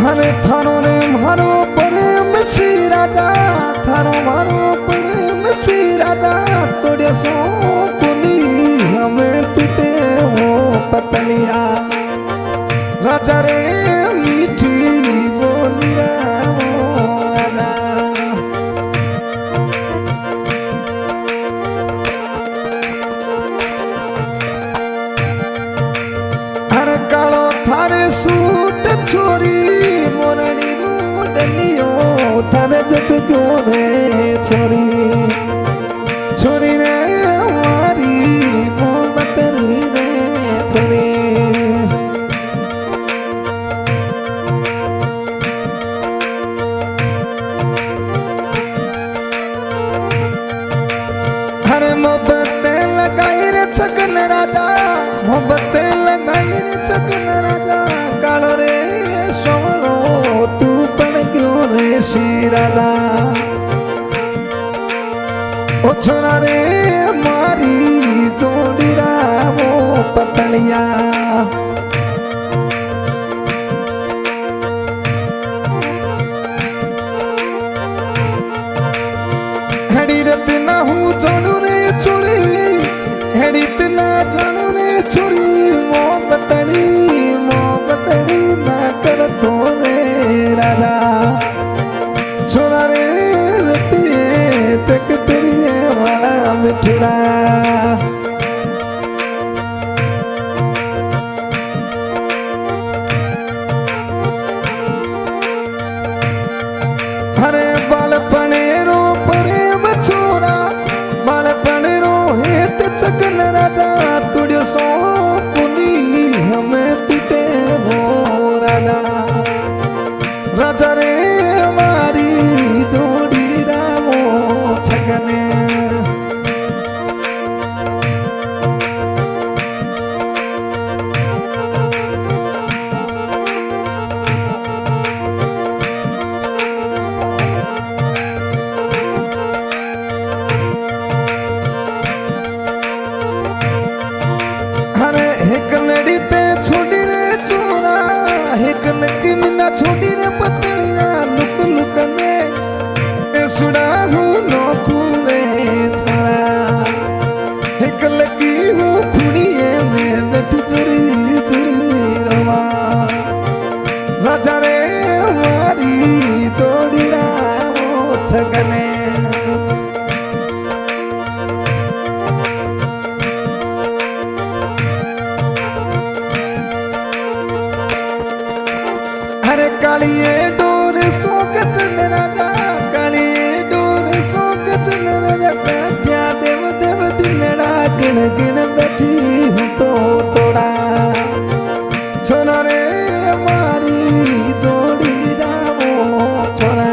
अरे थारो रे मारो प्रेम सी राजा, थारो मारो प्रेम सी राजा, तोड़े सो कुनी हमें टूटे वो पतलिया राजा रे मीठी बोलिया वो राजा। अरे कालो थारे सूट छोरी मोरनी डलियो थारे जत क्यों रे छोरी, छोरी रे हमारी मोहब्बत रे छोरी। अरे मोहब्बत लगाई रे छगन राजा, मोहब्बत लगाई रे छगन राजा, कालो रे सोनो तू पण क्यों रे सी राजा। ओ छोरा रे मारी जोड़ी रामो पतलिया हेड़ी रत ना हूँ जानू रे छोरी, हेड़ी तना जानू रे छोरी, मोहब्बतड़ी ना कर तो रे राजा। छोरा रे रतिए टकटरिए वाला मिठड़ा अरे बालपणे रो प्रेम छोरा, बालपणे रो हेत छगन राजा, तुड़ियो सो पुनी हमें टूटे वो राजा। राजा रे हमारी जोड़ी रामो छगने अरे एक लड़ी ते छोड़ी रे चोरा, एक नकी मिना छोड़ी रे पतलिया, लुक लुक ने सुड़ा हूँ नौकू रे छोरा। एक लकी हूँ खुड़िए में बैठी तुरी तुरी रवा। राजा रे हमारी जोड़ी रामो छगने अरे कालिए डोर सोक चंद राजा, कालिए डोर सोक चंद राजा, बैठा देव देव दिलड़ा गिण गिण बैठी हूँ तो तोड़ा। छोरा रे हमारी जोड़ी रामो छोरा।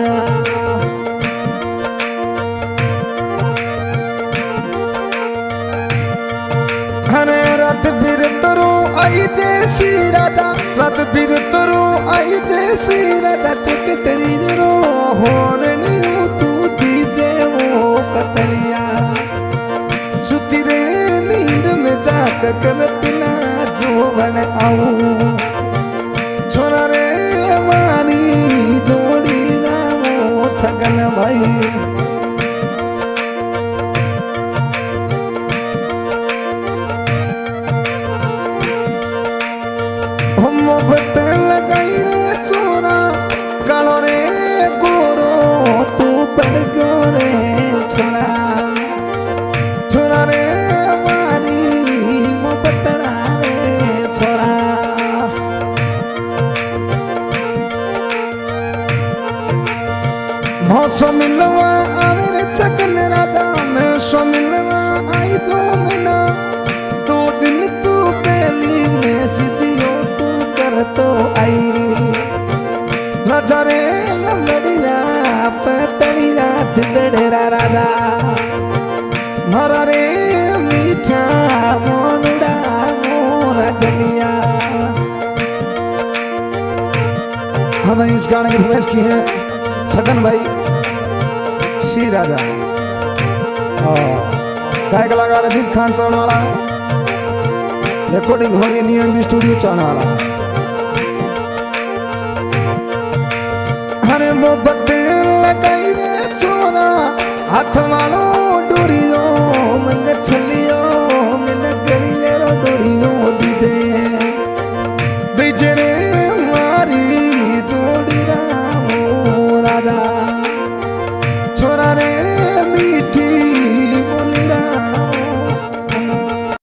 अरे रात फिर तरो आई जैसी राजा, रात फिर तरो आई जैसी राजा, टिकटरी रो होरनी रो तू दीजे वो पतलिया। सुती रे नींद में जाग करतना जोवन आऊं। छोरा रे हमारी जोड़ी रामो छगन भाई। मोहब्बत लगाई रे छोरा, कालो रे गोरो तू पड़ गयो रे छोरा। छोरा रे हमारी मोहब्बत रे छोरा। मौसम मिलवा आवे रे छगन राजा, मैं सो मिलवा आई तो मिला। 2 दिन तू पहली में सीधियो तो आई। राजा रे लमड़िया पतलिया दिलड़ा राजा, मारा रे मीठा मोनुड़ा मोरा दलिया। हमें इस गाने की फरमाइश की है छगन भाई सी राजा और गायक कलाकार अजीज खान चरण वाला, रिकॉर्डिंग हो रही है नियम स्टूडियो चरण वाला। अरे मोहब्बत लगाई रे छोरा हाथ वालों डोरियो मन छलियो